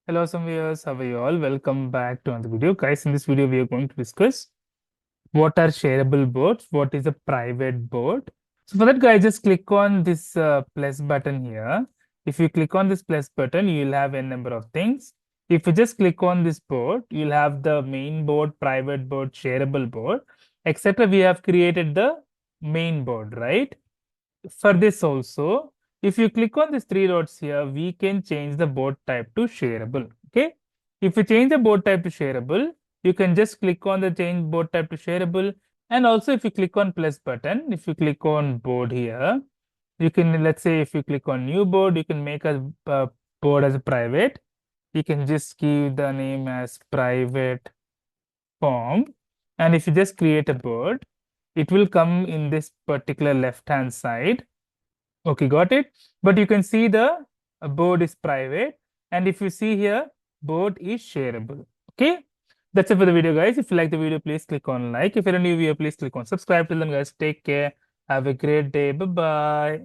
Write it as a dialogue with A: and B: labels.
A: Hello, some viewers. How are you all? Welcome back to another video. Guys, in this video, we are going to discuss what are shareable boards, what is a private board. So for that, guys, just click on this plus button here. If you click on this plus button, you'll have a number of things. If you just click on this board, you'll have the main board, private board, shareable board, etc. We have created the main board, right? For this also, if you click on these three dots here, we can change the board type to shareable. Okay. If you change the board type to shareable, you can just click on the change board type to shareable. And also, if you click on plus button, if you click on board here, you can, let's say, if you click on new board, you can make a board as a private. You can just give the name as private form. And if you just create a board, it will come in this particular left hand side. Okay, got it. But you can see the board is private. And if you see here, board is shareable. Okay. That's it for the video, guys. If you like the video, please click on like. If you're a new viewer, please click on subscribe. Till then, guys, take care. Have a great day. Bye-bye.